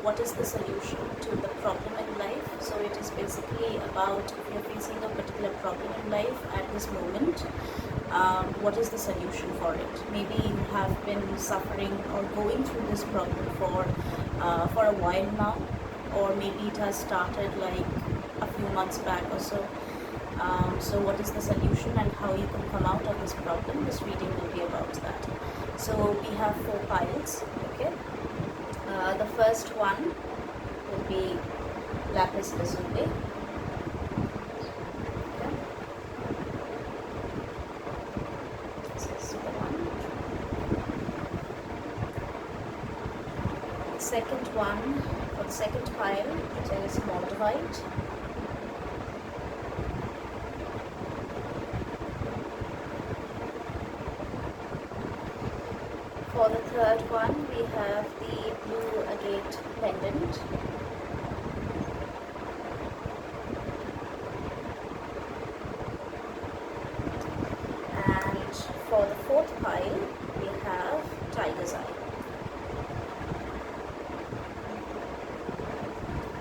what is the solution to the problem in life. So it is basically about if you're facing a particular problem in life at this moment, what is the solution for it. Maybe you have been suffering or going through this problem for a while now, or maybe it has started like a few months back or so. So what is the solution and how you can come out of this problem? This reading will be about that. So we have 4 piles. Okay. The first one will be lapis lazuli. Okay. This is the one. The second one, for the second pile, it is moldavite. For the third one, we have the blue agate pendant. And for the fourth pile, we have tiger's eye.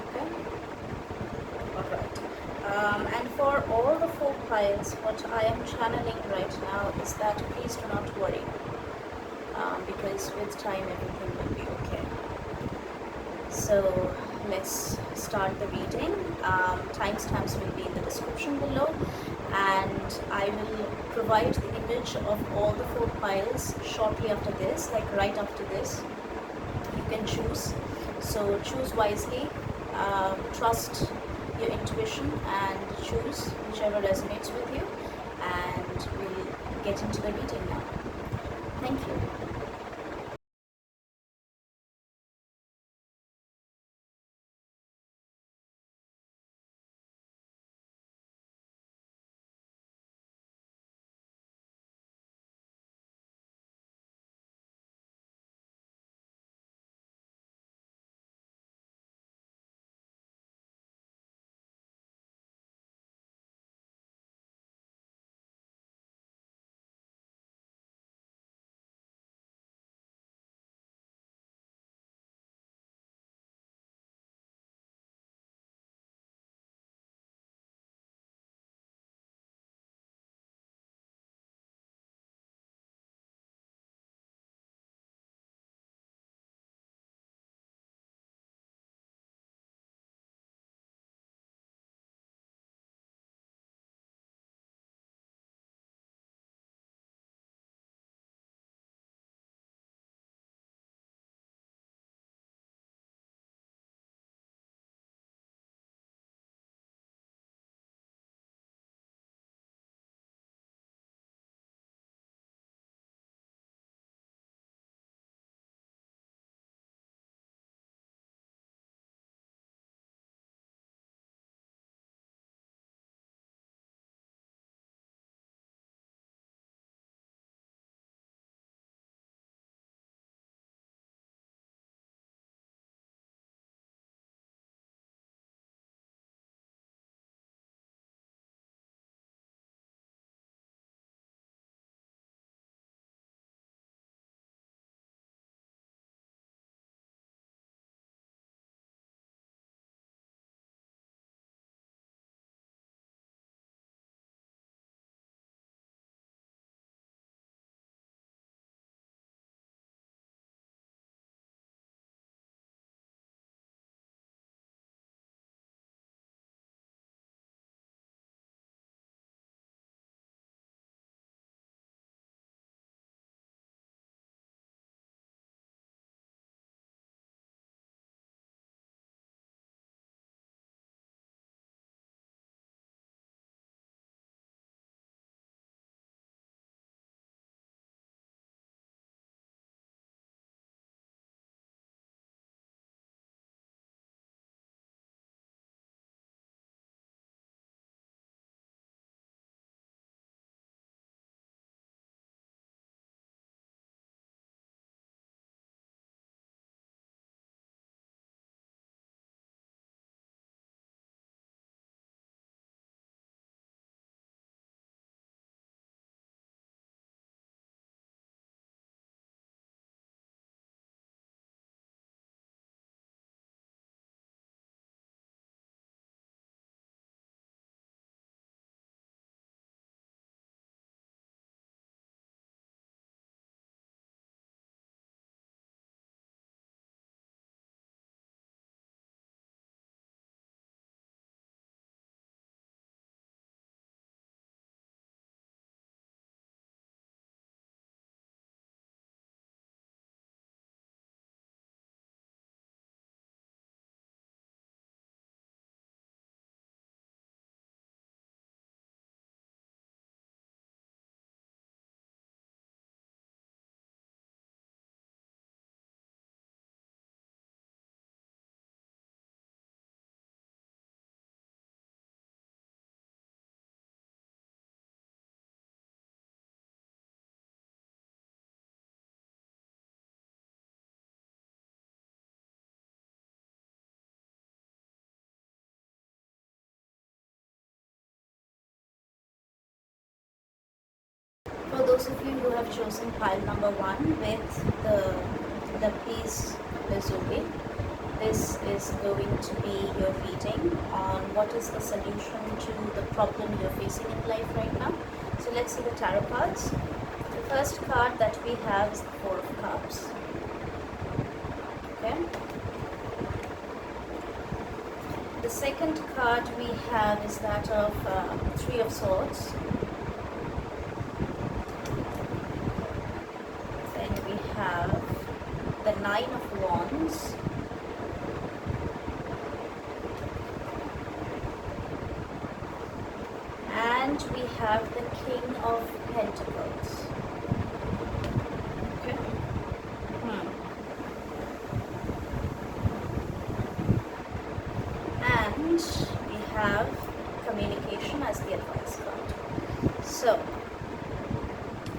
Okay. Alright. And for all the 4 piles, what I am channeling right now is that please do not worry. Because with time everything will be okay. So let's start the reading. Timestamps will be in the description below, and I will provide the image of all the 4 piles shortly after this, like right after this. You can choose. So choose wisely, trust your intuition and choose whichever resonates with you, and we'll get into the reading now. Thank you. who have chosen pile number 1 with the piece lazuli, this is going to be your reading on what is the solution to the problem you're facing in life right now. So let's see the tarot cards. The first card that we have is the Four of Cups. Okay. The second card we have is that of Three of Swords. Then we have the Nine of Wands. And we have the King of Pentacles. Okay. And we have communication as the advice card. So,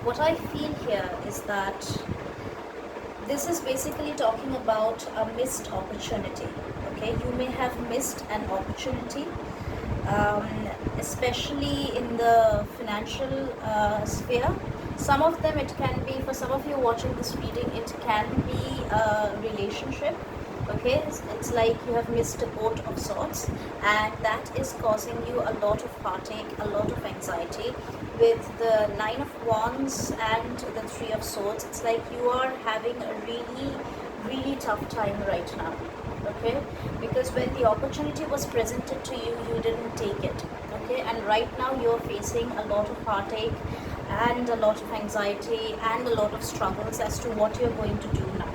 what I feel here is that this is basically talking about a missed opportunity. Okay, you may have missed an opportunity, especially in the financial sphere. Some of them, it can be, for some of you watching this reading, it can be a relationship. Okay, it's like you have missed a boat of sorts, and that is causing you a lot of heartache, a lot of anxiety. With the Nine of Wands and the Three of Swords, it's like you are having a really tough time right now. Okay, because when the opportunity was presented to you, you didn't take it. Okay, and right now you're facing a lot of heartache and a lot of anxiety and a lot of struggles as to what you're going to do now.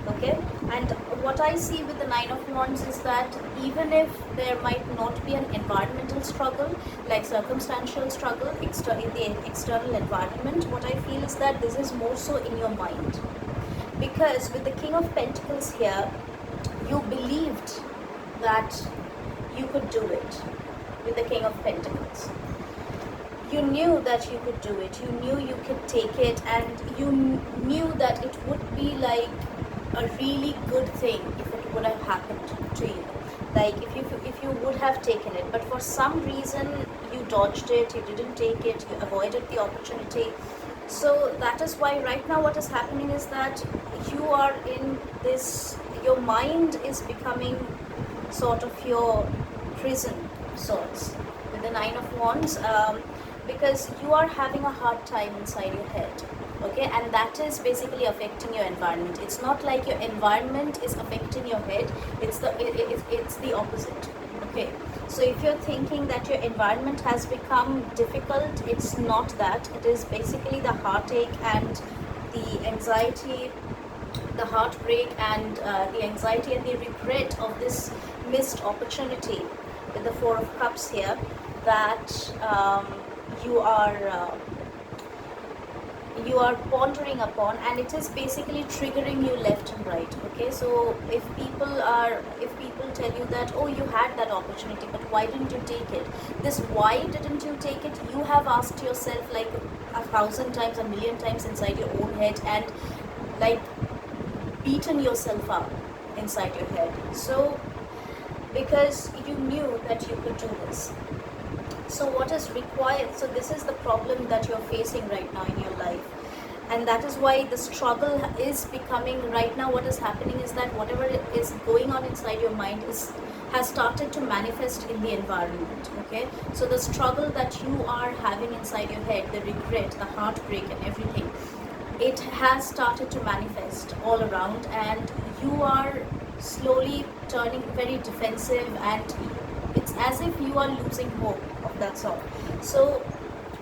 Okay, and what I see with the Nine of Wands is that even if there might not be an environmental struggle, like circumstantial struggle in the external environment, what I feel is that this is more so in your mind. Because with the King of Pentacles here, you believed that you could do it. With the King of Pentacles, you knew that you could do it, you knew you could take it, and you knew that it would be like a really good thing if it would have happened to you, like if you would have taken it. But for some reason you dodged it, you didn't take it, you avoided the opportunity. So that is why right now what is happening is that you are in this, your mind is becoming sort of your prison of sorts with the Nine of Wands, because you are having a hard time inside your head. Okay, and that is basically affecting your environment. It's not like your environment is affecting your head, it's the opposite. Okay, so if you're thinking that your environment has become difficult, it's not that. It is basically the heartache and the anxiety, the heartbreak, and the anxiety and the regret of this missed opportunity with the Four of Cups here, that you are pondering upon, and it is basically triggering you left and right. Okay, so if people tell you that, oh, you had that opportunity, but why didn't you take it, this why didn't you take it, you have asked yourself like 1,000 times, 1,000,000 times inside your own head, and like beaten yourself up inside your head. So because you knew that you could do this. So what is required, so this is the problem that you're facing right now in your life, and that is why the struggle is becoming, right now what is happening is that whatever is going on inside your mind has started to manifest in the environment. Okay, so the struggle that you are having inside your head, the regret, the heartbreak and everything, it has started to manifest all around, and you are slowly turning very defensive, and it's as if you are losing hope of that sort. So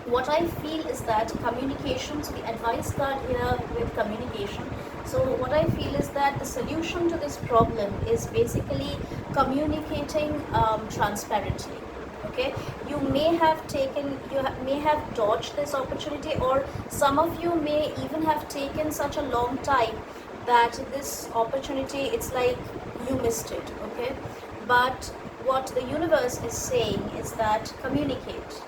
what I feel is that communication, so the advice card here with communication, so what I feel is that the solution to this problem is basically communicating transparently. Okay, you may have may have dodged this opportunity, or some of you may even have taken such a long time that this opportunity, it's like you missed it. Okay, but what the universe is saying is that communicate.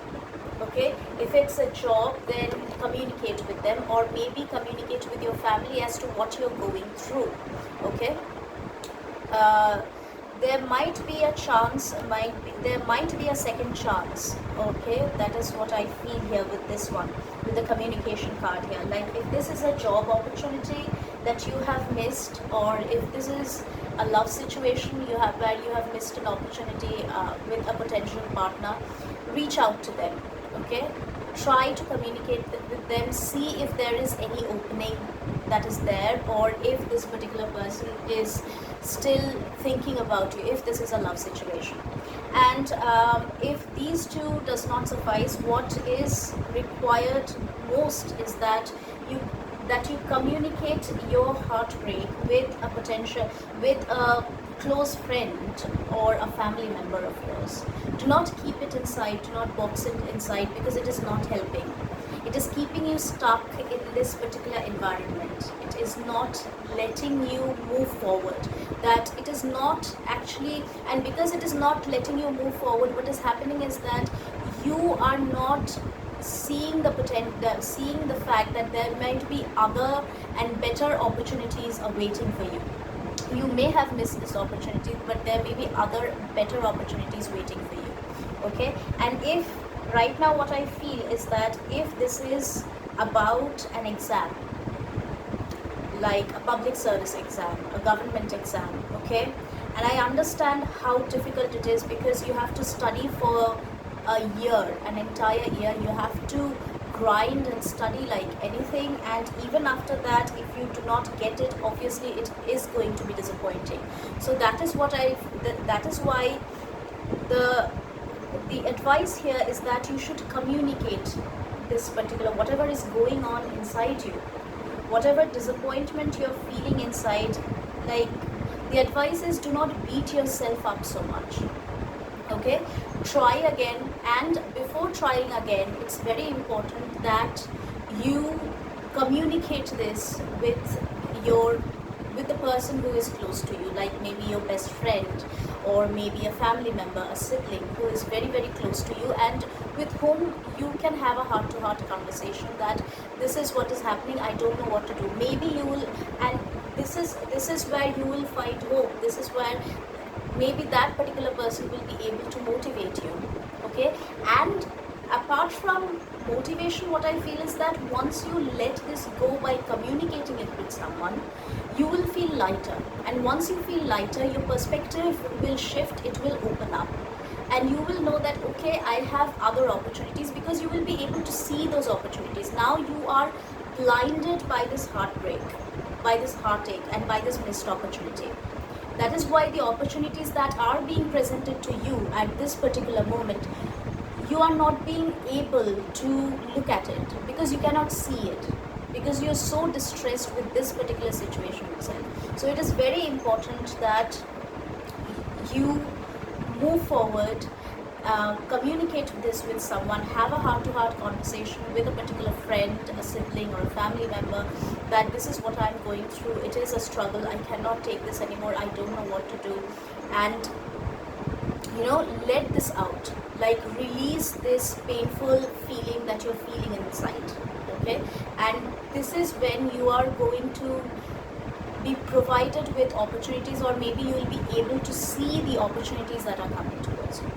Okay, if it's a job, then communicate with them, or maybe communicate with your family as to what you're going through. Okay, there might be a chance, there might be a second chance. Okay, that is what I feel here with this one. with the communication card here. Like if this is a job opportunity that you have missed, or if this is a love situation you have where you have missed an opportunity with a potential partner, reach out to them. Okay, try to communicate with them, see if there is any opening that is there, or if this particular person is still thinking about you, if this is a love situation. And if these two does not suffice, what is required most is that you communicate your heartbreak with a potential, with a close friend or a family member of yours. Do not keep it inside, do not box it inside, because it is not helping. It is keeping you stuck in this particular environment. It is not letting you move forward. That it is not actually, and because it is not letting you move forward, what is happening is that you are not seeing the potential, seeing the fact that there might be other and better opportunities awaiting for you. You may have missed this opportunity, but there may be other better opportunities waiting for you. Okay, and if right now what I feel is that if this is about an exam, like a public service exam, a government exam, okay, and I understand how difficult it is, because you have to study for a year, an entire year. You have to grind and study like anything, and even after that, if you do not get it, obviously it is going to be disappointing. So that is what that is why the advice here is that you should communicate this particular, whatever is going on inside you, whatever disappointment you're feeling inside. Like, the advice is, do not beat yourself up so much. Okay, try again, and before trying again, it's very important that you communicate this with the person who is close to you, like maybe your best friend, or maybe a family member, a sibling who is very, very close to you, and with whom you can have a heart-to-heart conversation, that this is what is happening, I don't know what to do. Maybe you will, and this is where you will find hope. This is where maybe that particular person will be able to motivate you. Okay, and apart from motivation, what I feel is that once you let this go by communicating it with someone, you will feel lighter, and once you feel lighter, your perspective will shift, it will open up, and you will know that, okay, I have other opportunities, because you will be able to see those opportunities. Now you are blinded by this heartbreak, by this heartache, and by this missed opportunity. That is why the opportunities that are being presented to you at this particular moment, you are not being able to look at it, because you cannot see it, because you are so distressed with this particular situation itself. So it is very important that you move forward, communicate this with someone, have a heart-to-heart conversation with a particular friend, a sibling, or a family member, that this is what I'm going through, it is a struggle, I cannot take this anymore, I don't know what to do, and let this out, like release this painful feeling that you're feeling inside. Okay, and this is when you are going to be provided with opportunities, or maybe you will be able to see the opportunities that are coming towards you.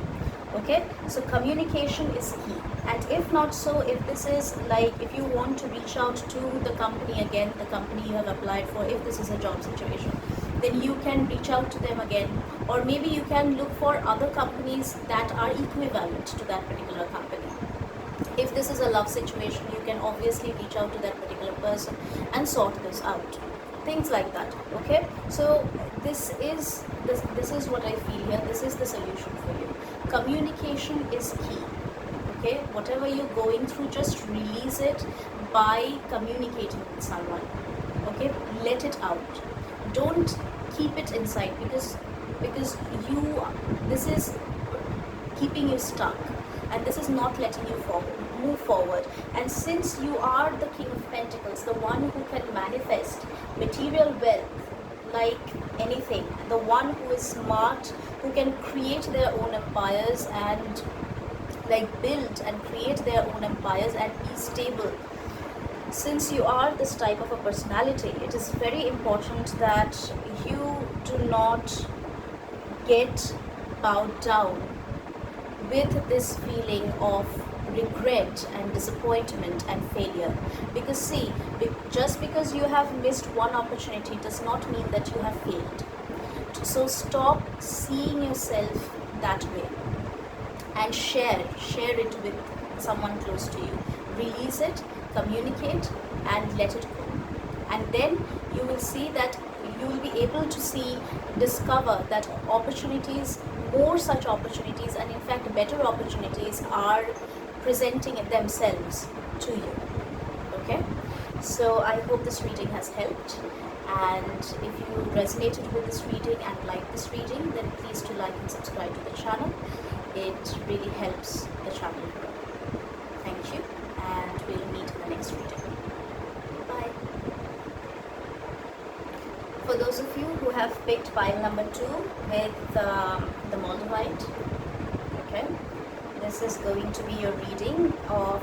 Okay, so communication is key. And if not so, if this is like, if you want to reach out to the company again, the company you have applied for, if this is a job situation, then you can reach out to them again, or maybe you can look for other companies that are equivalent to that particular company. If this is a love situation, you can obviously reach out to that particular person and sort this out, things like that. Okay, so this is what I feel here. This is the solution for you. Communication is key. Okay, whatever you're going through, just release it by communicating with someone. Okay, let it out, don't keep it inside, because this is keeping you stuck, and this is not letting you move forward. And since you are the King of Pentacles, the one who can manifest material wealth like anything, the one who is smart, who can create their own empires, and like build and create their own empires and be stable, since you are this type of a personality, it is very important that you do not get bowed down with this feeling of regret and disappointment and failure. Because see, just because you have missed one opportunity does not mean that you have failed. So stop seeing yourself that way, and share it with someone close to you. Release it, communicate, and let it go. And then you will see that you will be able to discover that opportunities, more such opportunities, and in fact better opportunities are presenting themselves to you. Okay, so I hope this reading has helped, and if you resonated with this reading and like this reading, then please do like and subscribe to the channel. It really helps the channel grow. Thank you, and we'll meet in the next reading. Bye. For those of you who have picked pile number 2 with the Moldavite, okay, this is going to be your reading of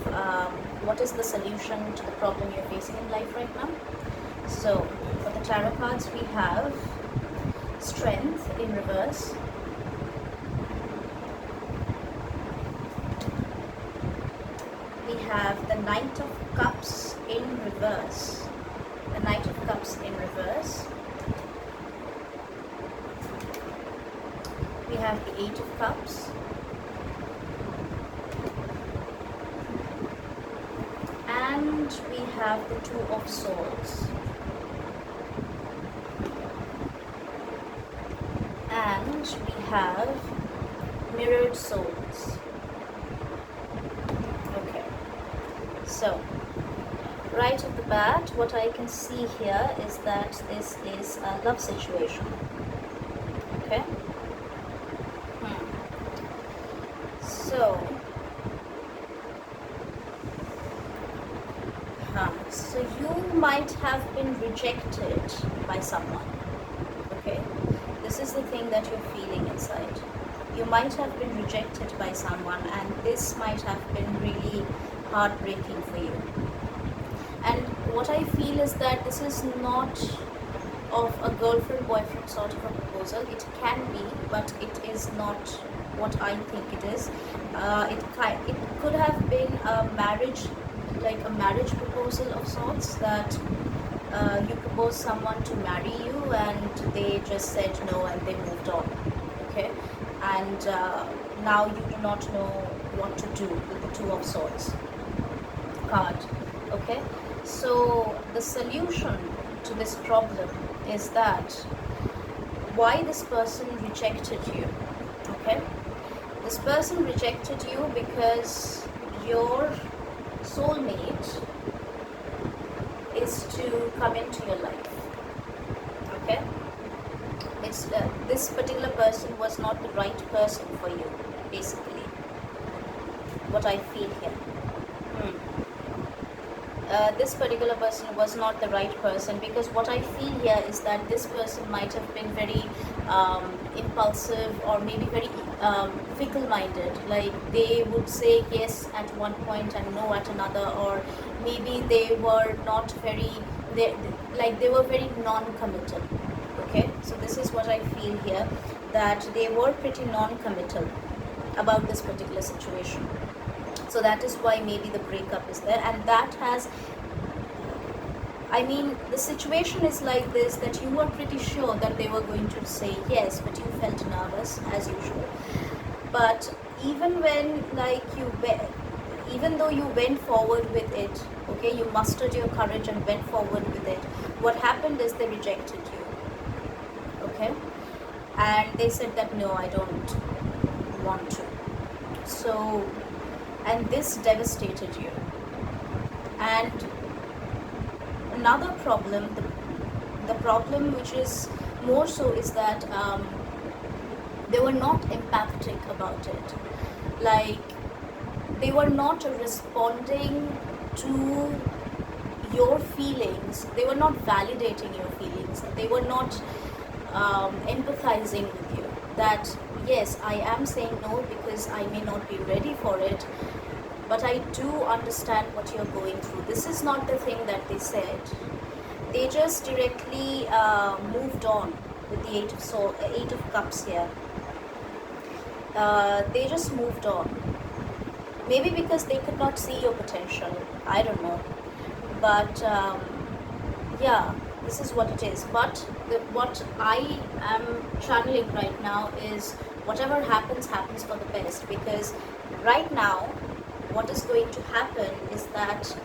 what is the solution to the problem you're facing in life right now. So for the tarot cards, we have Strength in reverse, we have the Knight of Cups in reverse, the Knight of Cups in reverse, we have the Eight of Cups, and we have the Two of Swords, and we have Mirrored Souls. Okay, so right off the bat, what I can see here is that this is a love situation. Okay, so you might have been rejected by someone. Okay, this is the thing that you're feeling inside. You might have been rejected by someone, and this might have been really heartbreaking for you. And what I feel is that this is not of a girlfriend-boyfriend sort of a proposal. It can be, but it is not what I think it is. It could have been a marriage, like a marriage proposal of sorts, that you proposed someone to marry you and they just said no and they moved on. Okay, and now you do not know what to do with the Two of Swords card. Okay, so the solution to this problem is that why this person rejected you. Okay, this person rejected you because your soulmate is to come into your life. Okay, it's this particular person was not the right person for you, basically, what I feel here. This particular person was not the right person, because what I feel here is that this person might have been very impulsive, or maybe very fickle-minded. Like they would say yes at one point and no at another, or maybe they were not very, they were very non-committal. Okay, so this is what I feel here, that they were pretty non-committal about this particular situation. So that is why maybe the breakup is there, and that has, I mean, the situation is like this, that you were pretty sure that they were going to say yes, but you felt nervous as usual. But even when, even though you went forward with it, okay, you mustered your courage and went forward with it, what happened is they rejected you. Okay, and they said that no, I don't want to. So, and this devastated you. And another problem, the problem which is more so, is that they were not empathic about it. Like they were not responding to your feelings, they were not validating your feelings, they were not empathizing with you, that yes, I am saying no because I may not be ready for it, but I do understand what you're going through. This is not the thing that they said. They just directly moved on with the Eight of Cups here. They just moved on. Maybe because they could not see your potential, I don't know. But yeah, this is what it is. But what I am channeling right now is whatever happens, happens for the best. Because right now, what is going to happen is that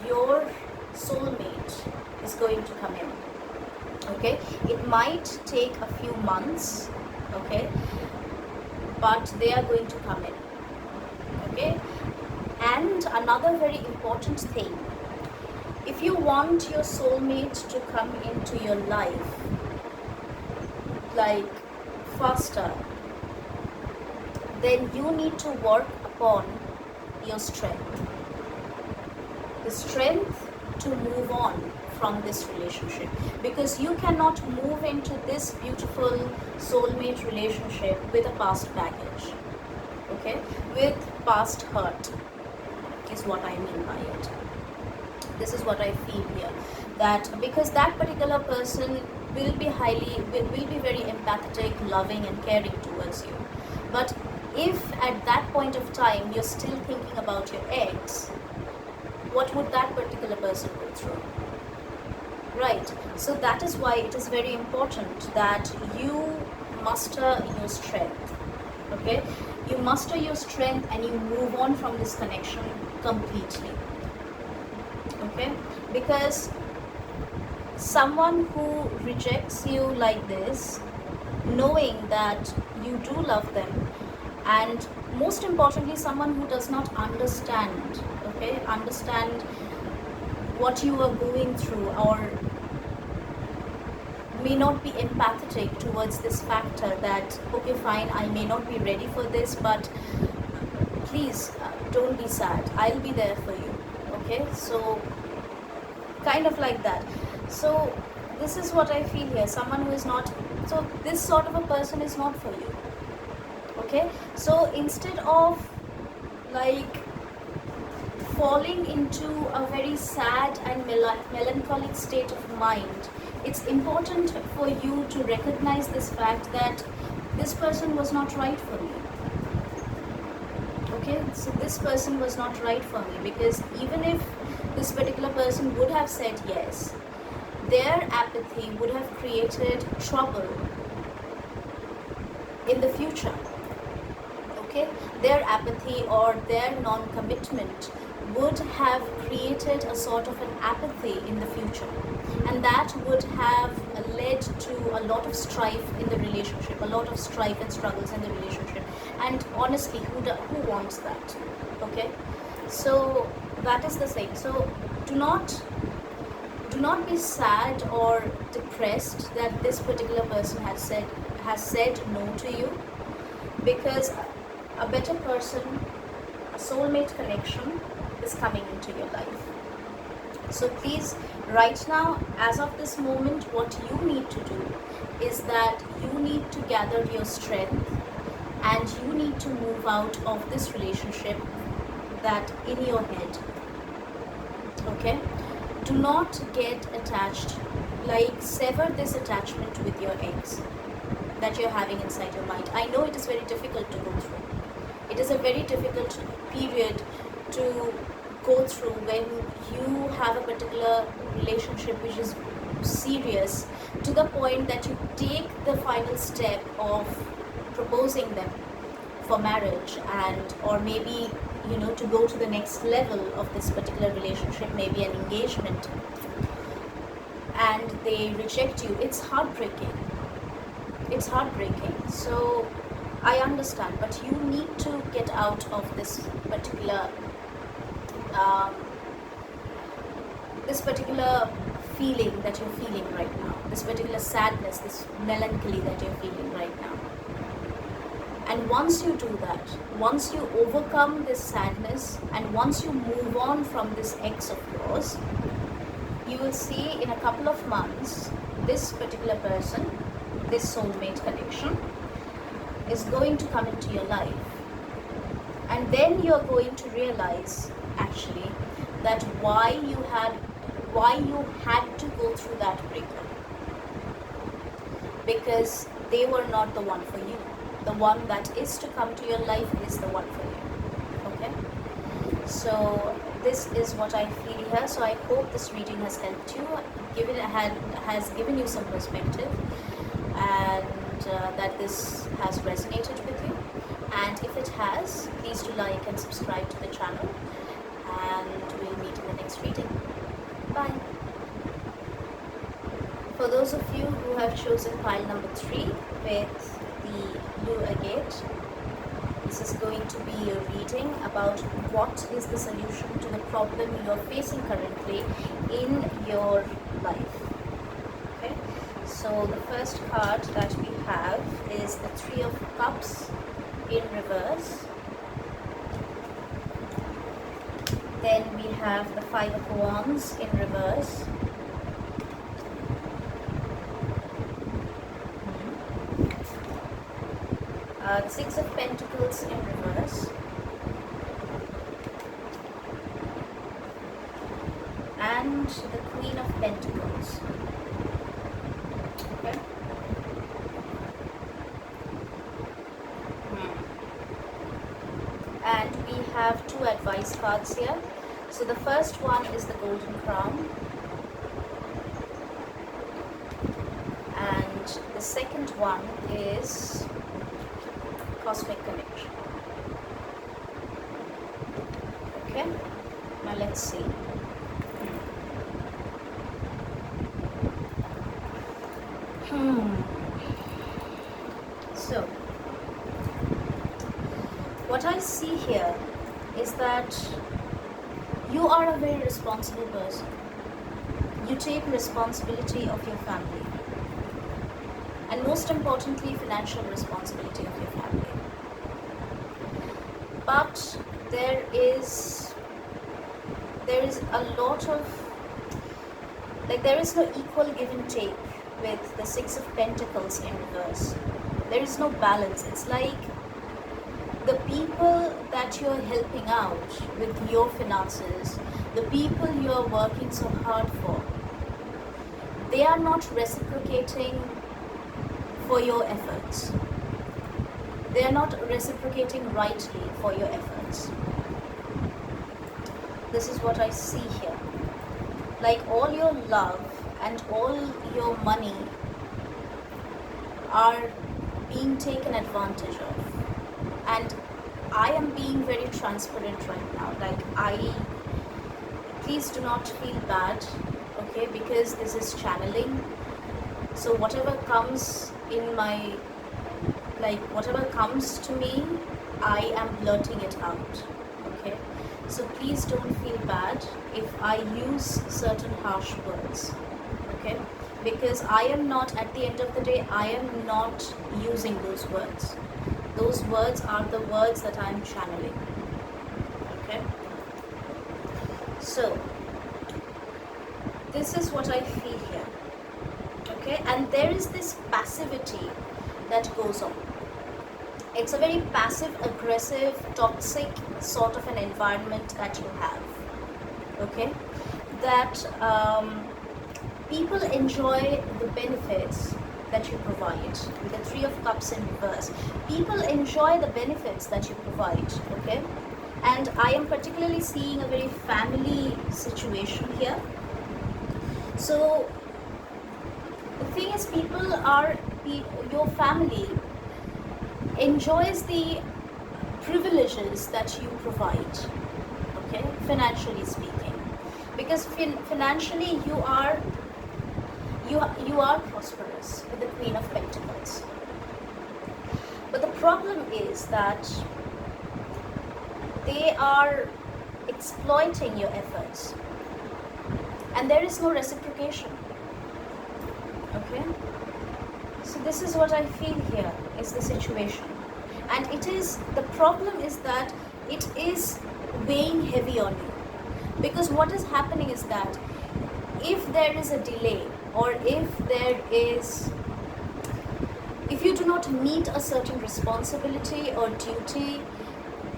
your soulmate is going to come in. Okay, it might take a few months, okay, but they are going to come in. Okay, and another very important thing, if you want your soulmate to come into your life like faster, then you need to work upon your strength, the strength to move on from this relationship, because you cannot move into this beautiful soulmate relationship with a past baggage, okay, with past hurt, is what I mean by it. This is what I feel here, that because that particular person will be very empathetic, loving and caring towards you. But if at that point of time you're still thinking about your ex, what would that particular person go through? Right. So that is why it is very important that you muster your strength. Okay? You muster your strength and you move on from this connection completely. Okay? Because someone who rejects you like this, knowing that you do love them, and most importantly, someone who does not understand, okay, understand what you are going through, or may not be empathetic towards this factor that, okay, fine, I may not be ready for this, but please don't be sad, I'll be there for you. Okay, so kind of like that. So this is what I feel here, someone who is not, so this sort of a person is not for you. Okay, so instead of like falling into a very sad and melancholic state of mind, it's important for you to recognize this fact that this person was not right for me. Okay, so this person was not right for me, because even if this particular person would have said yes, their apathy would have created trouble in the future. Okay, their apathy or their non-commitment would have created a sort of an apathy in the future, and that would have led to a lot of strife in the relationship, a lot of strife and struggles in the relationship. And honestly, who wants that? Okay, so that is the thing. So do not be sad or depressed that this particular person has said no to you, because a better person, a soulmate connection is coming into your life. So please, right now, as of this moment, what you need to do is that you need to gather your strength and you need to move out of this relationship that in your head. Okay, do not get attached, like sever this attachment with your ex that you're having inside your mind. I know it is very difficult to go through. It is a very difficult period to go through when you have a particular relationship which is serious, to the point that you take the final step of proposing them for marriage, and or maybe to go to the next level of this particular relationship, maybe an engagement, and they reject you. It's heartbreaking. It's heartbreaking. So I understand, but you need to get out of this particular feeling that you're feeling right now, this particular sadness, this melancholy that you're feeling right now. And once you do that, once you overcome this sadness, and once you move on from this ex of yours, you will see in a couple of months, this particular person, this soulmate connection, is going to come into your life. And then you're going to realize, actually, that why you had to go through that breakup, because they were not the one for you. the one that is to come to your life is the one for you. Okay, so this is what I feel here. So I hope this reading has helped you, has given you some perspective, and that this has resonated with you. And if it has, please do like and subscribe to the channel, and we'll meet in the next reading. Bye. For those of you who have chosen pile number 3 with the blue agate, this is going to be a reading about what is the solution to the problem you are facing currently in your life. Okay, so the first card that we have is the 3 of Cups in reverse. Then we have the 5 of Wands in reverse. The 6 of Pentacles in reverse, and the Queen of Pentacles. Okay. And we have 2 advice cards here. So the first one is the Golden Crown, and the second one is Cosmic Connection. Okay, now let's see. So what I see here is that you are a very responsible person. You take responsibility of your family, and most importantly, financial responsibility of your family. But there is a lot of, there is no equal give and take with the 6 of Pentacles in reverse. There is no balance. It's like the people that you're helping out with your finances, the people you're working so hard for, they are not reciprocating for your efforts. They are not reciprocating rightly for your efforts. This is what I see here. Like all your love and all your money are being taken advantage of. And I am being very transparent right now. Please do not feel bad, okay, because this is channeling. So whatever comes in my, whatever comes to me, I am blurting it out, okay? So please don't feel bad if I use certain harsh words, okay? Because I am not, at the end of the day, I am not using those words. Those words are the words that I am channeling, okay? So this is what I feel here, okay? And there is this passivity that goes on. It's a very passive, aggressive, toxic sort of an environment that you have, okay? That people enjoy the benefits that you provide. With the 3 of Cups in reverse, people enjoy the benefits that you provide, okay? And I am particularly seeing a very family situation here. So the thing is, your family enjoys the privileges that you provide, okay, financially speaking, because financially you are prosperous with the Queen of Pentacles. But the problem is that they are exploiting your efforts, and there is no reciprocation, okay? So this is what I feel here is the situation. And the problem is that it is weighing heavy on you. Because what is happening is that if there is a delay, or if you do not meet a certain responsibility or duty,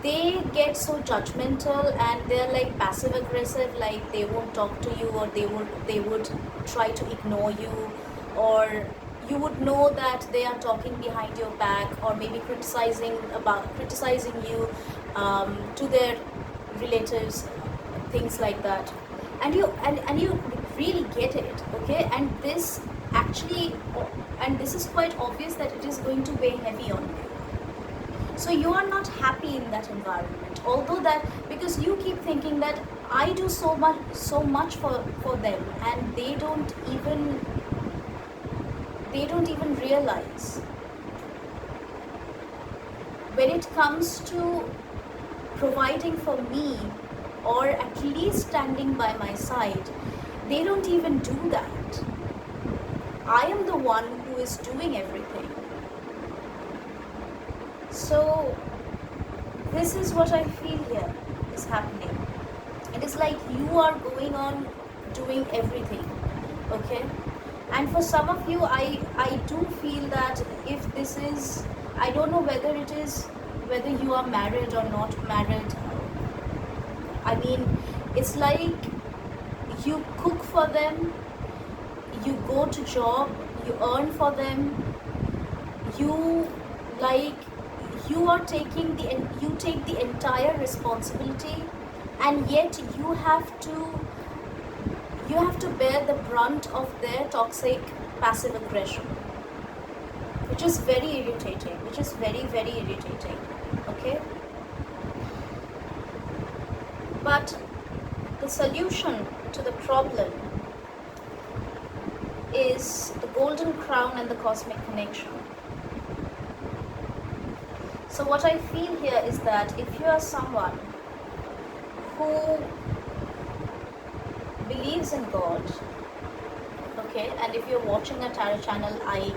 they get so judgmental, and they're like passive aggressive, like they won't talk to you, or they would try to ignore you, or you would know that they are talking behind your back, or maybe criticizing you to their relatives, things like that, and you really get it, okay? And this is quite obvious that it is going to weigh heavy on you. So you are not happy in that environment, although that, because you keep thinking that I do so much for them, and they don't even realize. When it comes to providing for me, or at least standing by my side, they don't even do that. I am the one who is doing everything. So this is what I feel here is happening. It is like you are going on doing everything, okay? And for some of you, I do feel that if this is, I don't know whether you are married or not married. I mean, it's like you cook for them, you go to job, you earn for them, you take the entire responsibility, and yet you have to bear the brunt of their toxic passive aggression, which is very irritating, which is very, very irritating, okay? But the solution to the problem is the golden crown and the cosmic connection. So what I feel here is that if you are someone who believes in God, okay, and if you're watching a tarot channel, I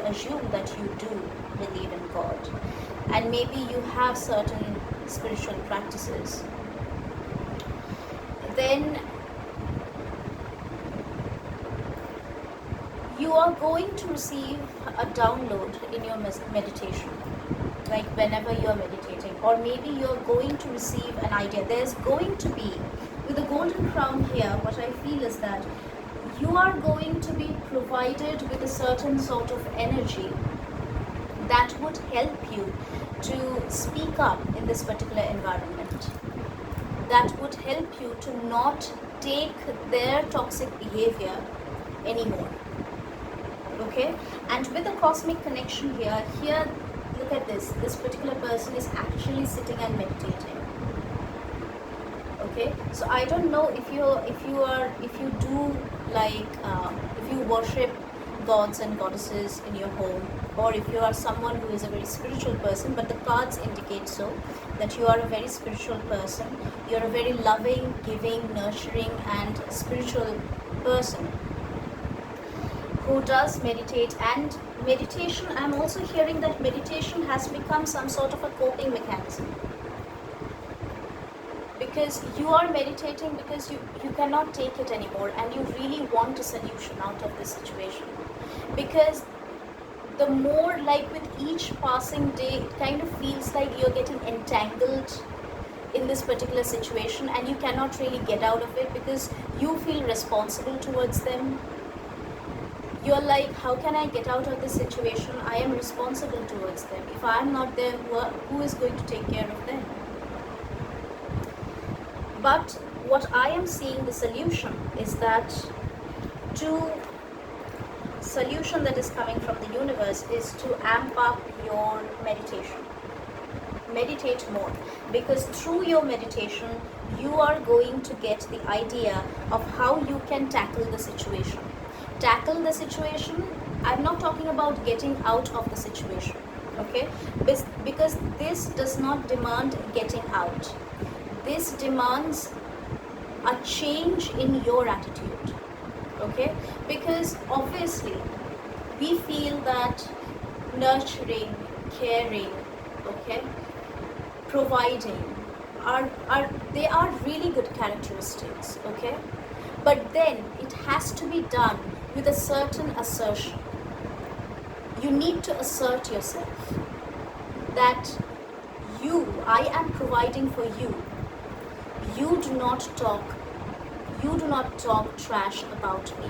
assume that you do believe in God, and maybe you have certain spiritual practices, then you are going to receive a download in your meditation, like whenever you are meditating, or maybe you're going to receive an idea. There's going to be, with the golden crown here, what I feel is that you are going to be provided with a certain sort of energy that would help you to speak up in this particular environment, that would help you to not take their toxic behavior anymore, okay? And with the cosmic connection here, look at this particular person is actually sitting and meditating, okay? So I don't know if you do like if you worship gods and goddesses in your home, or if you are someone who is a very spiritual person, but the cards indicate so that you are a very spiritual person, you're a very loving, giving, nurturing and spiritual person who does meditate. And meditation, I'm also hearing that meditation has become some sort of a coping mechanism, because you are meditating because you cannot take it anymore, and you really want a solution out of this situation. Because the more, like with each passing day, it kind of feels like you're getting entangled in this particular situation, and you cannot really get out of it because you feel responsible towards them. You're like, how can I get out of this situation? I am responsible towards them. If I am not there, who is going to take care of them? But what I am seeing, the solution is that solution that is coming from the universe is to amp up your meditation. Meditate more, because through your meditation you are going to get the idea of how you can tackle the situation. Tackle the situation, I'm not talking about getting out of the situation, okay? Because this does not demand getting out. This demands a change in your attitude, okay? Because obviously we feel that nurturing, caring, okay, providing they are really good characteristics, okay? But then it has to be done with a certain assertion. You need to assert yourself that I am providing for you. You do not talk trash about me.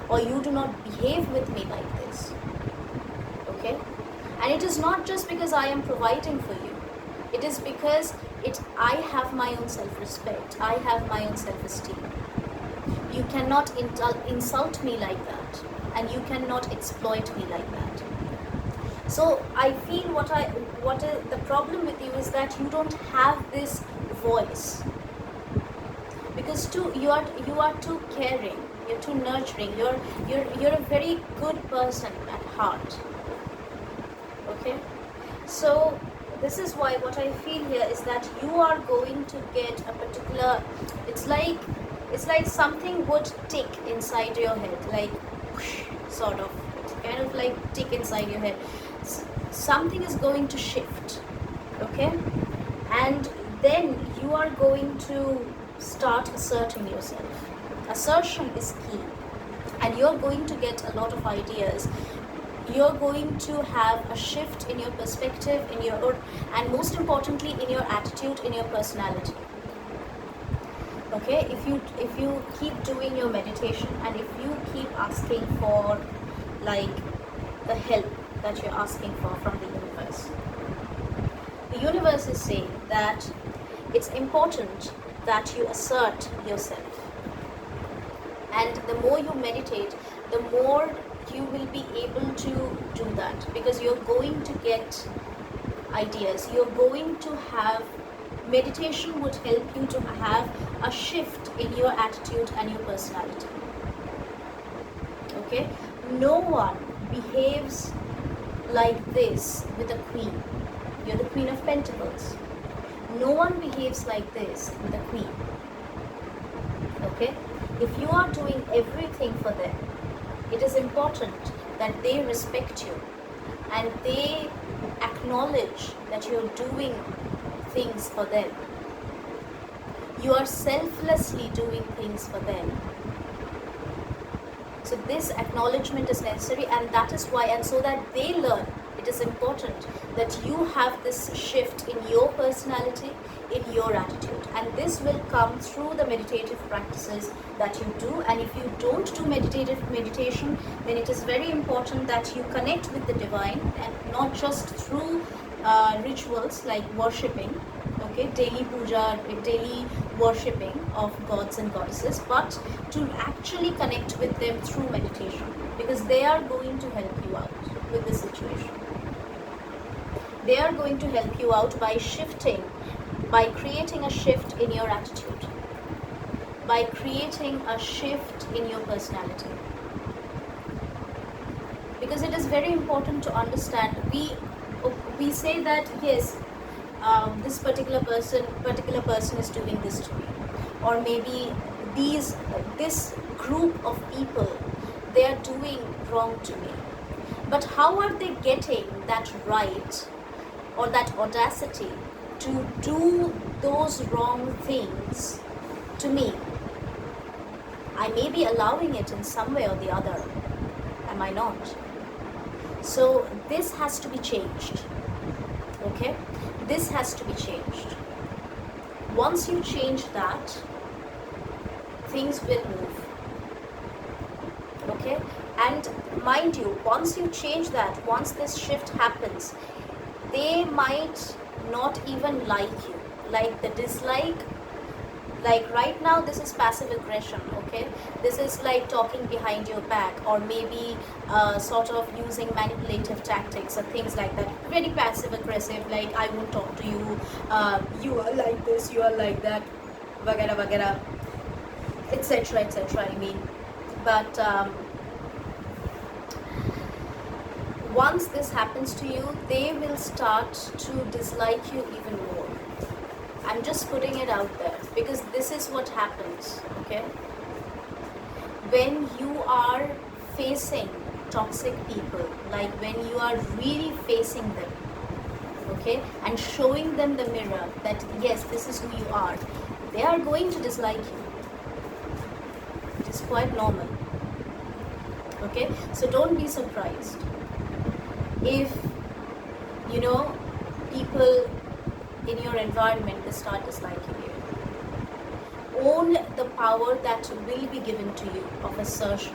or you do not behave with me like this. Okay? And it is not just because I am providing for you. It is because I have my own self-respect. I have my own self-esteem. You cannot insult me like that, and you cannot exploit me like that. So I feel the problem with you is that you don't have this voice, because you are too caring, you're too nurturing, you're a very good person at heart. Okay, so this is why what I feel here is that you are going to get a particular, it's like something would tick inside your head, like whoosh, sort of, kind of like tick inside your head. Something is going to shift. Okay, and then you are going to start asserting yourself. Assertion is key, and you're going to get a lot of ideas. You're going to have a shift in your perspective, and most importantly in your attitude, in your personality. Okay, if you keep doing your meditation, and if you keep asking for like the help that you're asking for from the universe is saying that it's important that you assert yourself. And the more you meditate, the more you will be able to do that, because you're going to get ideas. You're going to have, meditation would help you to have a shift in your attitude and your personality. Okay, no one behaves like this with a queen. You're the Queen of Pentacles. No one behaves like this with a queen. Okay, if you are doing everything for them, it is important that they respect you and they acknowledge that you're doing things for them. You are selflessly doing things for them. So this acknowledgement is necessary, and that is why, and so that they learn, it is important that you have this shift in your personality, in your attitude, and this will come through the meditative practices that you do. And if you don't do meditation, then it is very important that you connect with the divine, and not just through rituals like worshipping, okay, daily puja, daily worshipping of gods and goddesses, but to actually connect with them through meditation, because they are going to help you out with this situation. They are going to help you out by shifting, by creating a shift in your attitude, by creating a shift in your personality. Because it is very important to understand, we say that yes, this particular person is doing this to me, or maybe this group of people, they are doing wrong to me. But how are they getting that right or that audacity to do those wrong things to me? I may be allowing it in some way or the other, am I not? So this has to be changed. Okay, this has to be changed. Once you change that, things will move. Okay, and mind you, once you change that, once this shift happens, they might not even like you. Like the dislike, like right now this is passive aggression. Okay, this is like talking behind your back, or maybe sort of using manipulative tactics or things like that. Very passive aggressive, like I won't talk to you, you are like this, you are like that, vagara vagara, etc etc. I mean, but once this happens to you, they will start to dislike you even more. I'm just putting it out there, because this is what happens. Okay, when you are facing toxic people, like when you are really facing them, okay, and showing them the mirror that yes, this is who you are, they are going to dislike you. It is quite normal. Okay, so don't be surprised if people in your environment, they start disliking you. Own the power that will be given to you of assertion.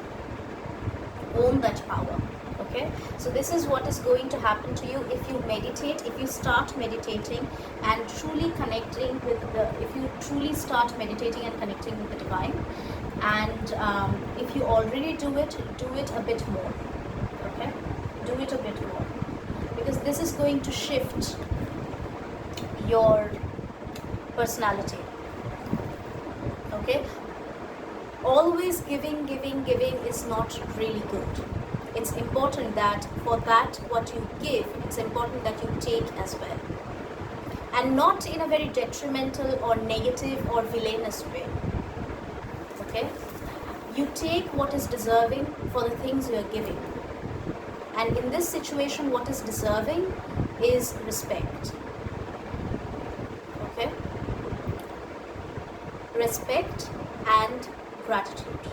own that power. Okay, so this is what is going to happen to you if you meditate, if you start meditating and truly connecting with the, if you truly start meditating and connecting with the divine. And if you already do it a bit more. Okay, do it a bit more, because this is going to shift your personality. Okay, always giving is not really good. It's important that for that what you give, it's important that you take as well, and not in a very detrimental or negative or villainous way. Okay, you take what is deserving for the things you are giving, and in this situation what is deserving is respect. Okay, respect and gratitude,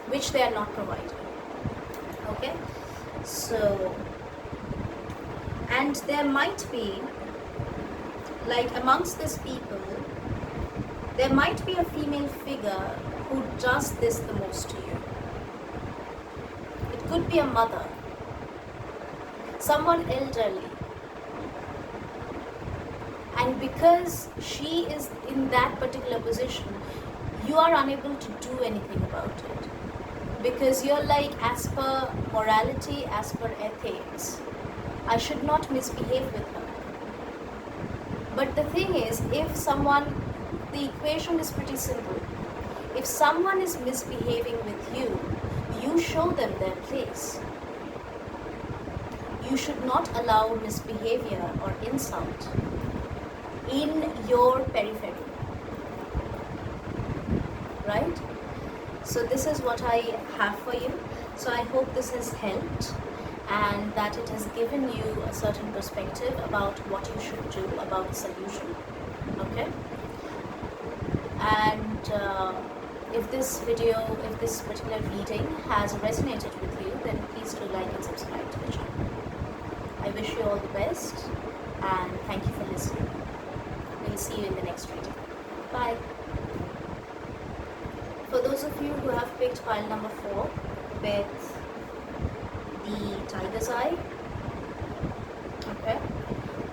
which they are not providing. Okay, so, and there might be, like amongst these people, there might be a female figure who does this the most to you. It could be a mother, someone elderly, and because she is in that particular position, you are unable to do anything about it, because you're like, as per morality, as per ethics, I should not misbehave with her. But the thing is, if someone, the equation is pretty simple. If someone is misbehaving with you, you show them their place. You should not allow misbehavior or insult in your periphery. Right? So this is what I have for you. So I hope this has helped, and that it has given you a certain perspective about what you should do about the solution. Okay? And if this video, if this particular reading has resonated with you, then please do like and subscribe to the channel. I wish you all the best, and thank you for listening. We'll see you in the next reading. Bye. For those of you who have picked pile number 4 with the tiger's eye, okay,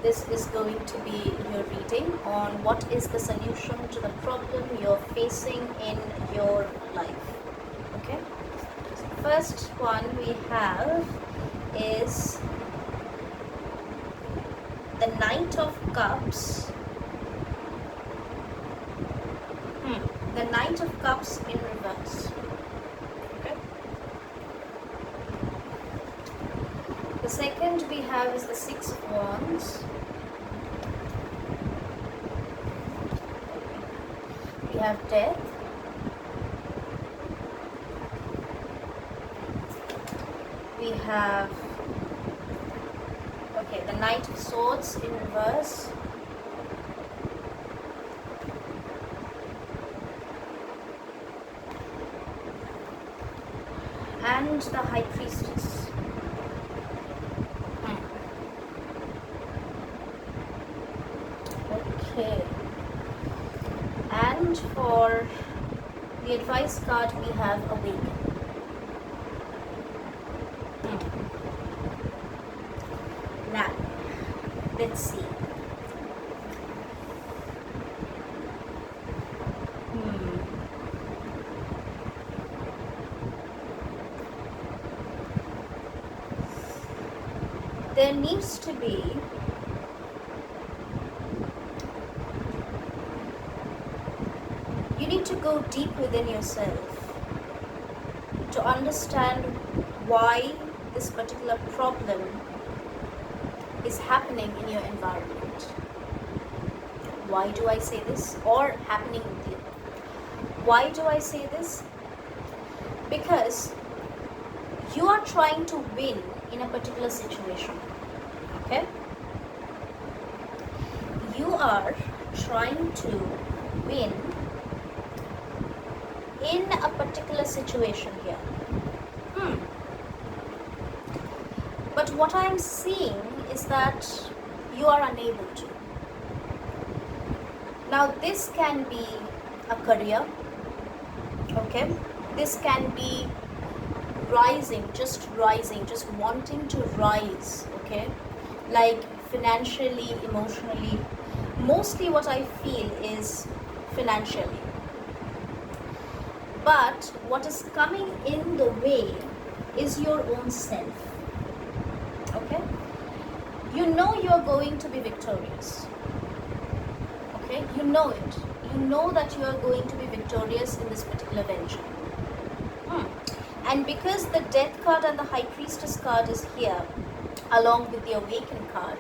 this is going to be your reading on what is the solution to the problem you're facing in your life. Okay, so first one we have is the Knight of Cups. The Knight of Cups in reverse. Okay. The second we have is the Six of Wands. We have Death. We have, okay, the Knight of Swords in reverse. And the High Priestess. Okay. And for the advice card we have Awaken. Now, let's see. There needs to be you need to go deep within yourself to understand why this particular problem is happening in your environment. Why do I say this? Or happening with you. Why do I say this? Because you are trying to win in a particular situation. Okay? You are trying to win in a particular situation here. But what I am seeing is that you are unable to. Now this can be a career, okay? This can be rising, just wanting to rise, okay? Like financially, emotionally. Mostly what I feel is financially. But what is coming in the way is your own self, okay? You know you're going to be victorious, okay? You know it. You know that you are going to be victorious in this particular venture. And because the death card and the high priestess card is here along with the awakened card,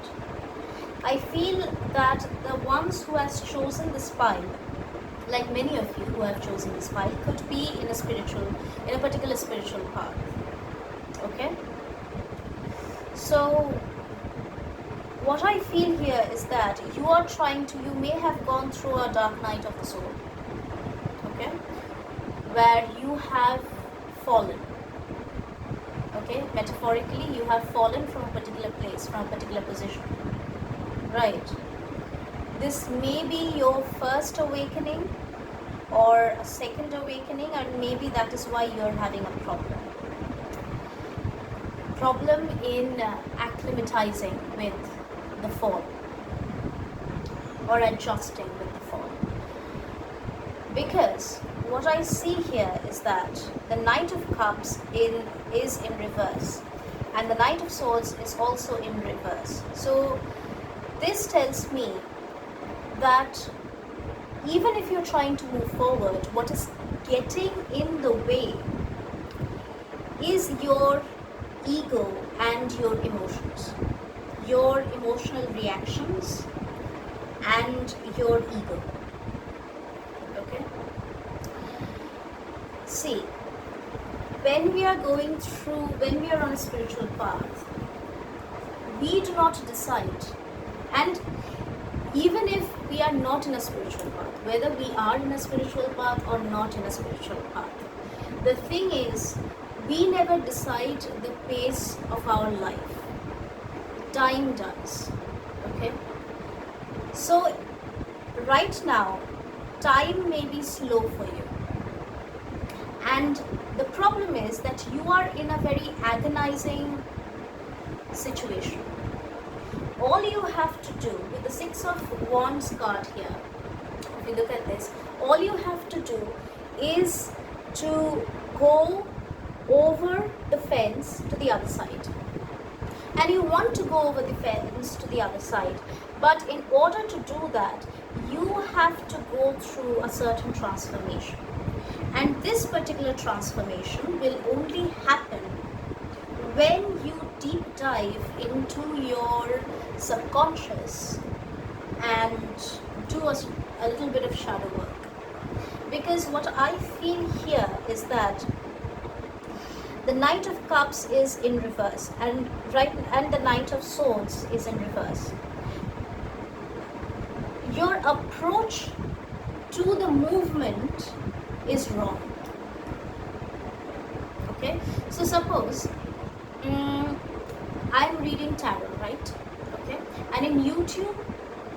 I feel that the ones who has chosen this pile, like many of you who have chosen this pile, could be in a particular spiritual path, okay? So what I feel here is that you may have gone through a dark night of the soul, okay, where you have fallen, okay? Metaphorically, you have fallen from a particular place, from a particular position, right? This may be your first awakening or a second awakening, and maybe that is why you're having a problem in acclimatizing with the fall or adjusting with the fall. Because what I see here is that the Knight of Cups is in reverse, and the Knight of Swords is also in reverse. So this tells me that even if you're trying to move forward, what is getting in the way is your ego and your emotions, your emotional reactions and your ego, okay? See, when we are on a spiritual path, we do not decide. And even if we are not in a spiritual path, whether we are in a spiritual path or not in a spiritual path, the thing is, we never decide the pace of our life. Time does, okay? So right now, time may be slow for you. And the problem is that you are in a very agonizing situation. All you have to do with the Six of Wands card here, if you look at this, all you have to do is to go over the fence to the other side. And you want to go over the fence to the other side, but in order to do that, you have to go through a certain transformation. And this particular transformation will only happen when you deep dive into your subconscious and do a little bit of shadow work. Because what I feel here is that the Knight of Cups is in reverse, and the Knight of Swords is in reverse. Your approach to the movement is wrong. Okay, so suppose I'm reading tarot, right? Okay, and in YouTube,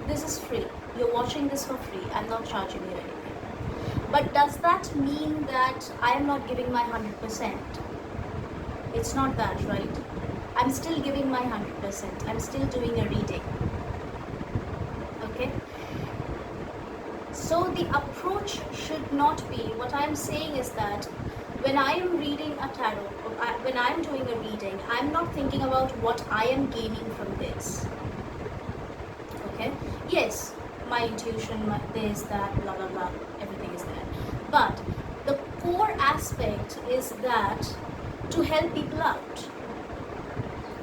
this is free. You're watching this for free. I'm not charging you anything. But does that mean that I am not giving my 100%? It's not that, right? I'm still giving my 100%. I'm still doing a reading. Okay? So the approach should not be, what I'm saying is that when I am reading a tarot, when I'm doing a reading, I'm not thinking about what I am gaining from this. Okay? Yes, my intuition, this, that, blah, blah, blah, everything is there. But the core aspect is that to help people out.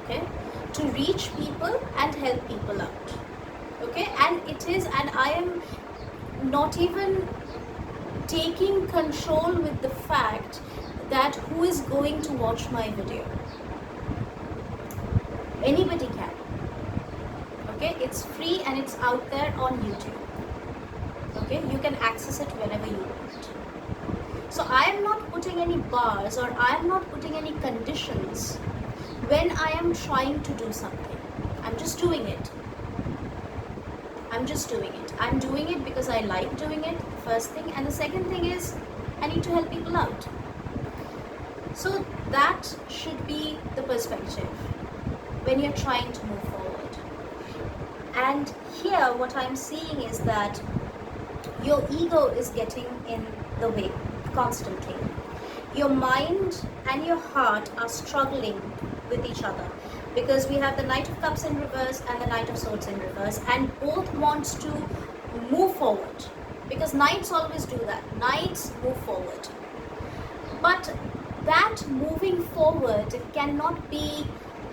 Okay? To reach people and help people out. Okay? And I am not even taking control with the fact that who is going to watch my video. Anybody can. Okay, it's free and it's out there on YouTube. Okay, you can access it whenever you want. So I am not putting any bars or I am not putting any conditions when I am trying to do something. I'm just doing it. I'm doing it because I like doing it, the first thing. And the second thing is, I need to help people out. So that should be the perspective when you're trying to move forward. And here what I'm seeing is that your ego is getting in the way constantly. Your mind and your heart are struggling with each other, because we have the Knight of Cups in reverse and the Knight of Swords in reverse, and both wants to move forward, because knights always do that. Knights move forward, but that moving forward cannot be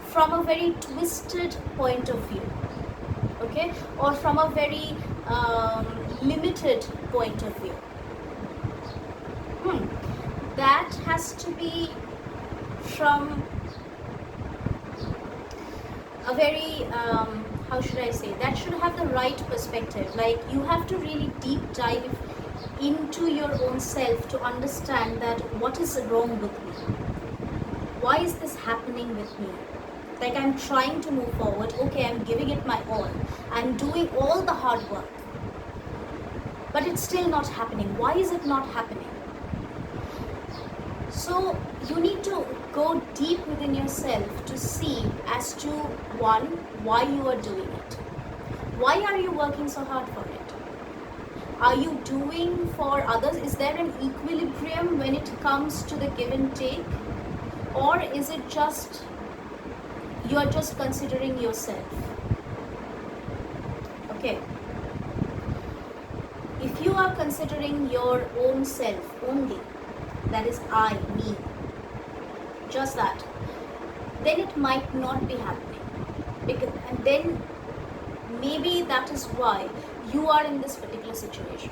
from a very twisted point of view, okay, or from a very limited point of view. That has to be from a very how should I say, that should have the right perspective. Like, you have to really deep dive into your own self to understand that what is wrong with me, why is this happening with me. Like, I'm trying to move forward, okay, I'm giving it my all, I'm doing all the hard work, but it's still not happening. Why is it not happening? So you need to go deep within yourself to see as to, one, why you are doing it. Why are you working so hard for it? Are you doing for others? Is there an equilibrium when it comes to the give and take? Or is it just, you are just considering yourself? Okay. If you are considering your own self only, that is I, me, just that, then it might not be happening. And then maybe that is why you are in this particular situation,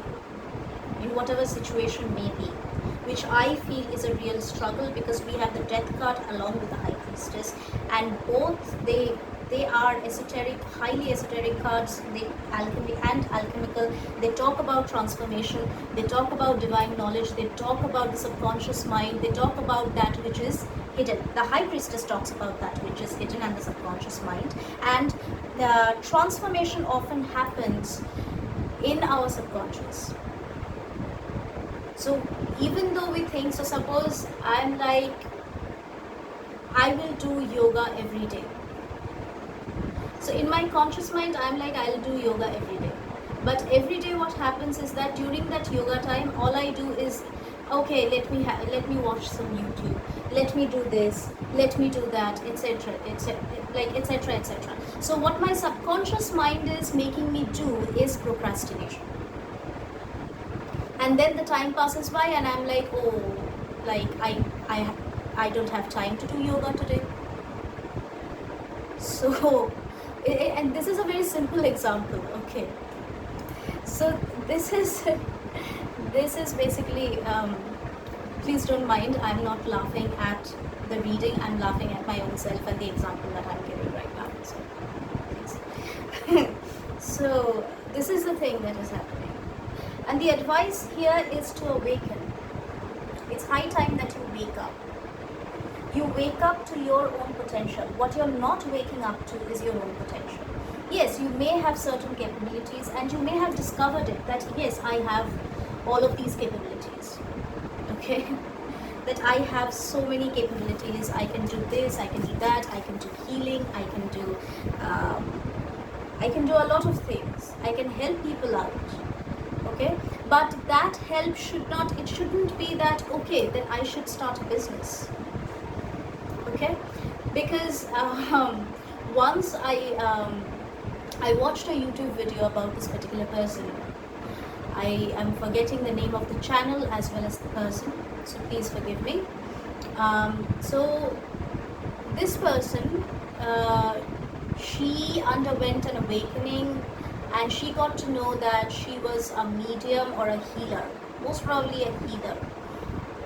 in whatever situation may be, which I feel is a real struggle, because we have the Death card along with the High Priestess, and both they are esoteric, highly esoteric cards. They alchemical. They talk about transformation, they talk about divine knowledge, they talk about the subconscious mind, they talk about that which is hidden. The High Priestess talks about that which is hidden and the subconscious mind, and the transformation often happens in our subconscious. So even though we think, so suppose I'm like, I will do yoga every day. So in my conscious mind, I'm like, I'll do yoga every day. But every day what happens is that during that yoga time, all I do is, okay, let me watch some YouTube, let me do this, let me do that, etc., etc., etc. So what my subconscious mind is making me do is procrastination. And then the time passes by and I'm like, oh, like I don't have time to do yoga today. So, and this is a very simple example, okay. So this is basically, please don't mind, I'm not laughing at the reading, I'm laughing at my own self and the example that I'm giving right now. So, please. So this is the thing that is happening. And the advice here is to awaken. It's high time that you wake up. You wake up to your own potential. What you're not waking up to is your own potential. Yes, you may have certain capabilities and you may have discovered it, that yes, I have all of these capabilities. Okay? That I have so many capabilities. I can do this, I can do that, I can do healing, I can do a lot of things. I can help people out. Okay, but that help shouldn't be that, okay, then I should start a business. Okay, because once I watched a YouTube video about this particular person. I am forgetting the name of the channel as well as the person, so please forgive me. So this person, she underwent an awakening, and she got to know that she was a medium or a healer, most probably a healer.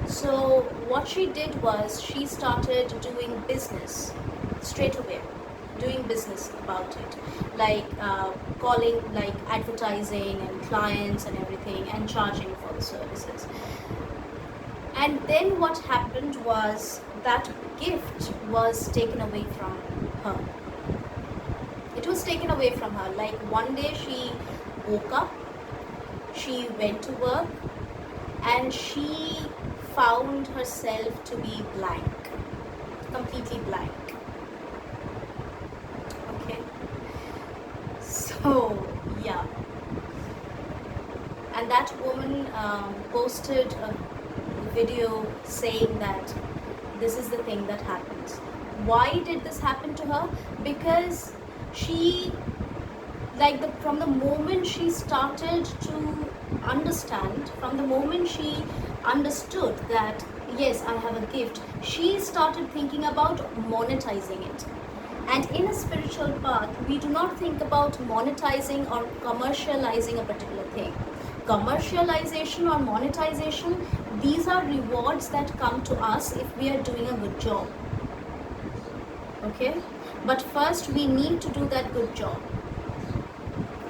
So what she did was she started doing business straight away, doing business about it, like calling, like advertising and clients and everything, and charging for the services. And then what happened was that gift was taken away from her. It was taken away from her. Like one day she woke up, she went to work, and she found herself to be blank, completely blank. Okay, so yeah, and that woman posted a video saying that this is the thing that happens. Why did this happen to her? Because she, like, from the moment she started to understand, from the moment she understood that yes, I have a gift, she started thinking about monetizing it. And in a spiritual path, we do not think about monetizing or commercializing a particular thing. Commercialization or monetization, these are rewards that come to us if we are doing a good job. Okay? But first we need to do that good job.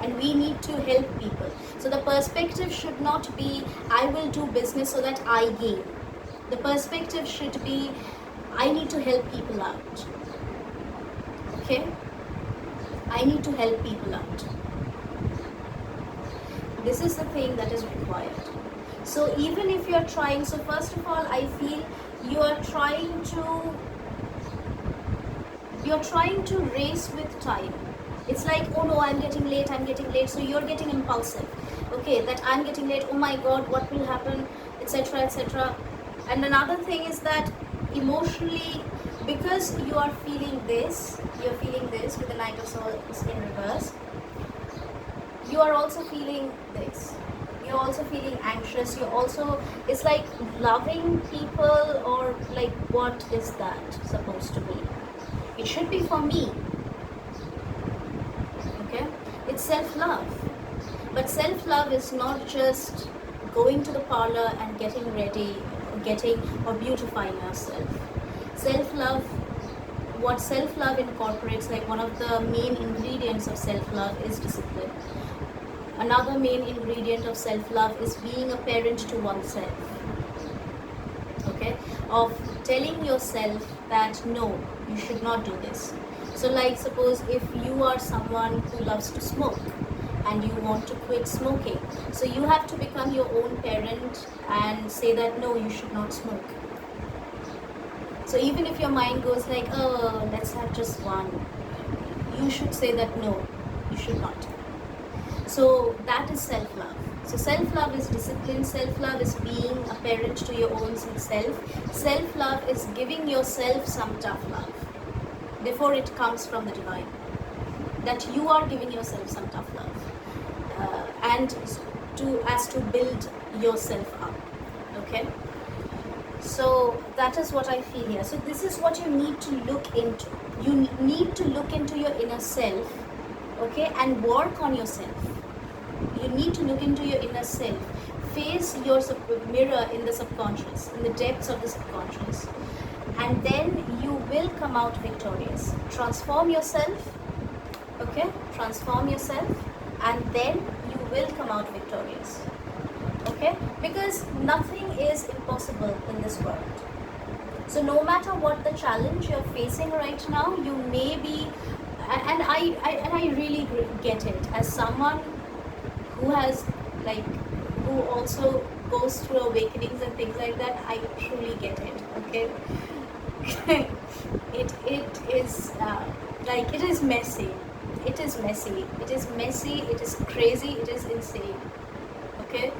And we need to help people. So the perspective should not be, I will do business so that I gain. The perspective should be, I need to help people out. Okay? I need to help people out. This is the thing that is required. So even if you are trying, so first of all, I feel you are trying to race with time. It's like, oh no, I'm getting late, so you're getting impulsive. Okay, that I'm getting late, oh my god, what will happen, etc., etc. And another thing is that emotionally, because you are feeling this, with the Knight of Swords in reverse, you are also feeling this. You're also feeling anxious. You're also, it's like loving people, or like, what is that supposed to be? It should be for me. Okay? It's self-love. But self-love is not just going to the parlor and getting ready, or beautifying yourself. Self-love, what self-love incorporates, like one of the main ingredients of self-love is discipline. Another main ingredient of self-love is being a parent to oneself. Okay? Of telling yourself that no, you should not do this. So like, suppose if you are someone who loves to smoke and you want to quit smoking, so you have to become your own parent and say that no, you should not smoke. So even if your mind goes like, oh, let's have just one, you should say that no, you should not. So that is self-love. So self-love is discipline. Self-love is being a parent to your own self. Self-love is giving yourself some tough love before it comes from the divine. That you are giving yourself some tough love, and to build yourself up. Okay. So that is what I feel here. So this is what you need to look into. You need to look into your inner self, okay, and work on yourself. You need to look into your inner self. Face your mirror in the subconscious, in the depths of the subconscious. And then you will come out victorious. Transform yourself, okay? Transform yourself, and then you will come out victorious. Okay? Because nothing is impossible in this world. So no matter what the challenge you're facing right now, you may be, and I really get it, as someone who has, like, who also goes through awakenings and things like that, I truly get it. Okay? it is like, it is messy. It is messy. It is messy. It is crazy. It is insane. Okay?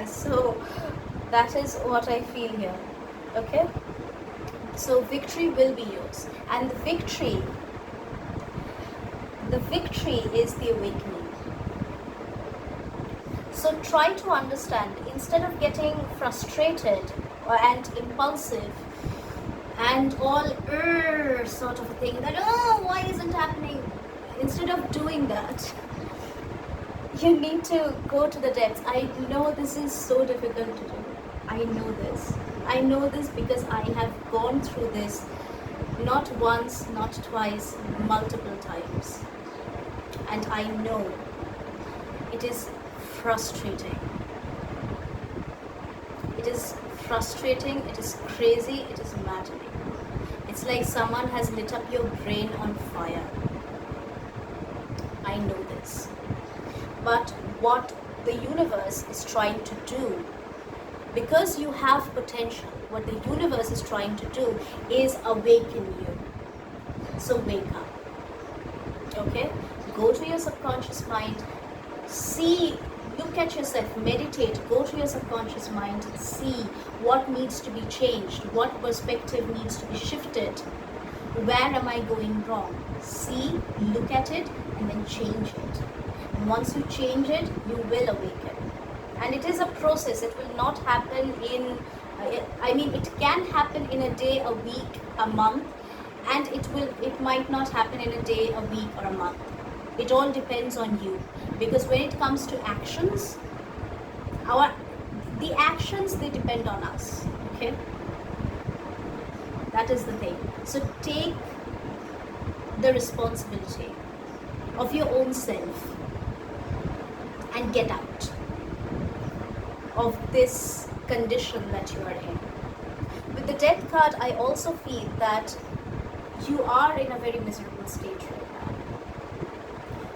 So that is what I feel here. Okay? So victory will be yours. And the victory is the awakening. So try to understand, instead of getting frustrated and impulsive and all sort of a thing, that, oh, why isn't happening? Instead of doing that, you need to go to the depths. I know this is so difficult to do. I know this. I know this because I have gone through this not once, not twice, multiple times. And I know it is frustrating. It is frustrating, it is crazy, it is maddening. It's like someone has lit up your brain on fire. I know this. But what the universe is trying to do Because you have potential, what the universe is trying to do is awaken you. So wake up. Okay? Go to your subconscious mind, see, look at yourself, meditate, go to your subconscious mind, see what needs to be changed, what perspective needs to be shifted, where am I going wrong. See, look at it, and then change it. And once you change it, you will awaken. And it is a process. It will not happen in, it can happen in a day, a week, a month, and it might not happen in a day, a week, or a month. It all depends on you. Because when it comes to actions, the actions, they depend on us. Okay? That is the thing. So take the responsibility of your own self and get out of this condition that you are in. With the death card, I also feel that you are in a very miserable state right now.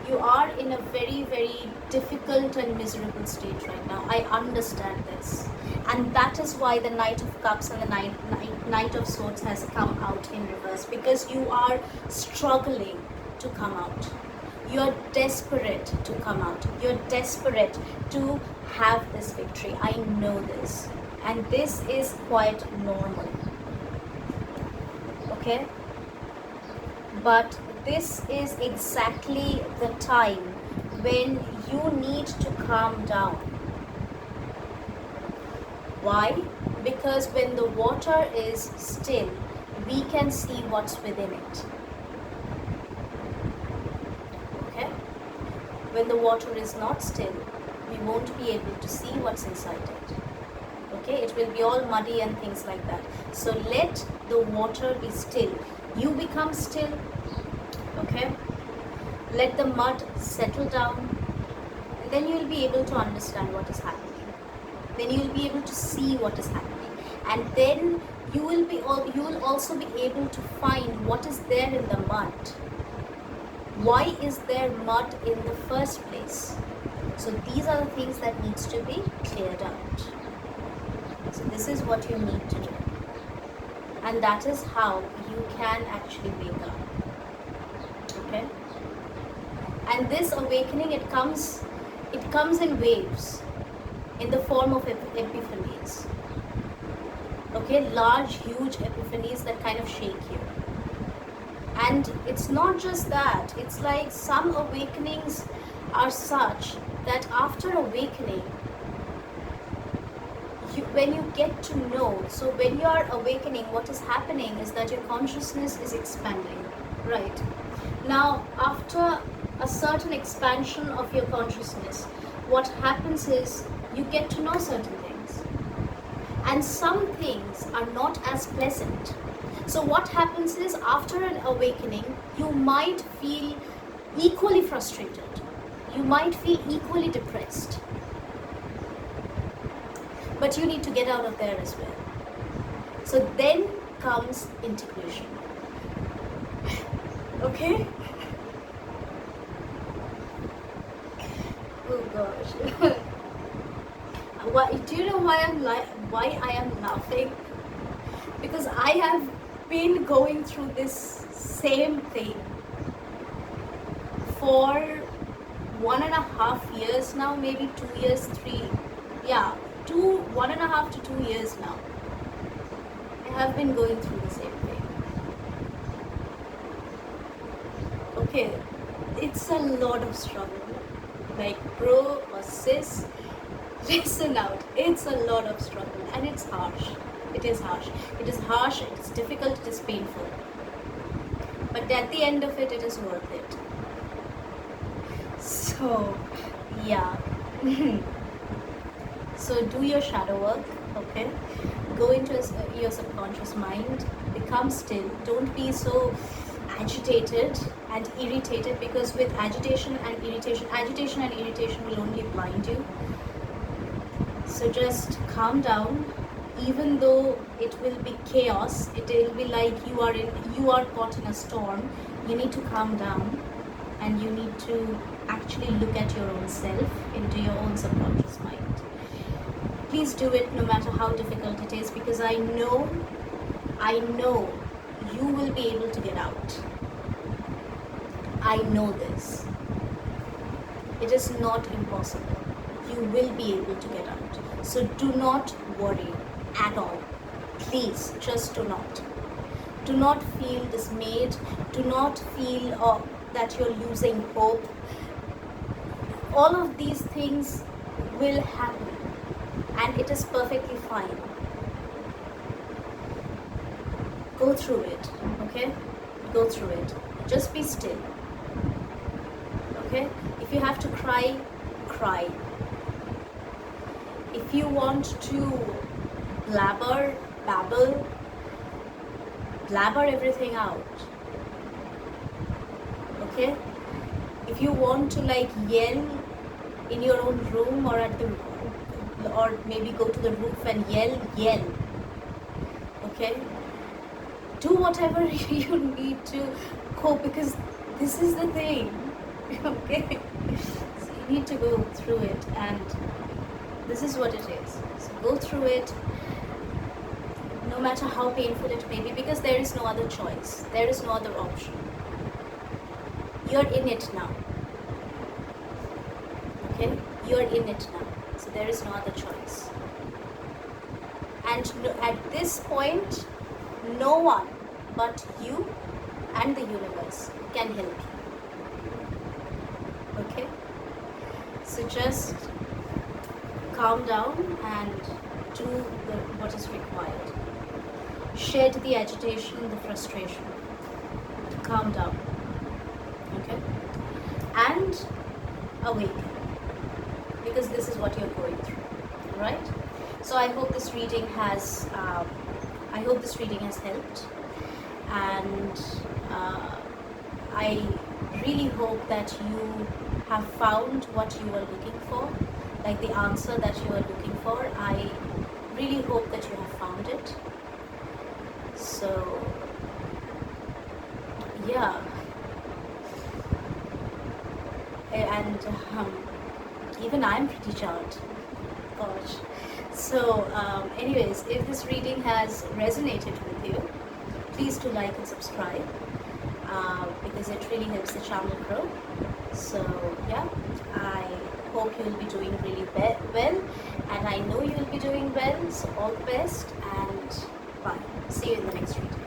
You are in a very, very difficult and miserable state right now. I understand this. And that is why the Knight of Cups and the Knight of Swords has come out in reverse. Because you are struggling to come out. You're desperate to come out. You're desperate to have this victory. I know this. And this is quite normal. Okay? But this is exactly the time when you need to calm down. Why? Because when the water is still, we can see what's within it. Okay? When the water is not still, we won't be able to see what's inside it. Okay? It will be all muddy and things like that. So let the water be still. You become still. Okay? Let the mud settle down. And then you will be able to understand what is happening. Then you will be able to see what is happening. And then you will also be able to find what is there in the mud. Why is there mud in the first place? So these are the things that needs to be cleared out. So this is what you need to do. And that is how you can actually wake up. Okay? And this awakening, it comes in waves, in the form of epiphanies. Okay? Large, huge epiphanies that kind of shake you. And it's not just that. It's like some awakenings are such that after awakening, when you get to know, so when you are awakening, what is happening is that your consciousness is expanding, right? Now, after a certain expansion of your consciousness, what happens is you get to know certain things. And some things are not as pleasant. So what happens is, after an awakening, you might feel equally frustrated. You might feel equally depressed. But you need to get out of there as well. So then comes integration. Okay? Oh gosh. Do you know why I am laughing? Because I have been going through this same thing for 1.5 years now, maybe 2 years, 3. Yeah, 1.5 to 2 years now. I have been going through the same thing. Okay, it's a lot of struggle. Like, bro or sis, listen out. It's a lot of struggle and it's harsh. It is harsh. It is harsh, it is difficult, it is painful. But at the end of it, it is worth it. So, yeah. So do your shadow work, okay? Go into your subconscious mind, become still. Don't be so agitated and irritated, because with agitation and irritation will only blind you. So just calm down. Even though it will be chaos, it will be like you are caught in a storm. You need to calm down and you need to actually look at your own self, into your own subconscious mind. Please do it no matter how difficult it is, because I know you will be able to get out. I know this. It is not impossible. You will be able to get out. So do not worry at all. Please, just do not. Do not feel dismayed. Do not feel that you're losing hope. All of these things will happen, and it is perfectly fine. Go through it, okay? Go through it. Just be still, okay? If you have to cry, cry. If you want to babble everything out, okay? If you want to like yell in your own room, or or maybe go to the roof and yell, okay? Do whatever you need to cope, because this is the thing, okay? So you need to go through it, and this is what it is. So go through it, no matter how painful it may be, because there is no other choice. There is no other option. You're in it now. Okay? You're in it now. So there is no other choice. And at this point, no one but you and the universe can help you. Okay? So just calm down and do what is required. Shed the agitation, the frustration. Calm down. Okay? And awaken. Because this is what you're going through. Right? So I hope this reading has helped, and I really hope that you have found what you are looking for, like the answer that you are looking for. I really hope that you have found it. So yeah, and even I'm pretty charmed. Gosh. So anyways, if this reading has resonated with you, please do like and subscribe, because it really helps the channel grow. So yeah, I hope you'll be doing really well, and I know you'll be doing well. So all the best, and bye. See you in the next reading.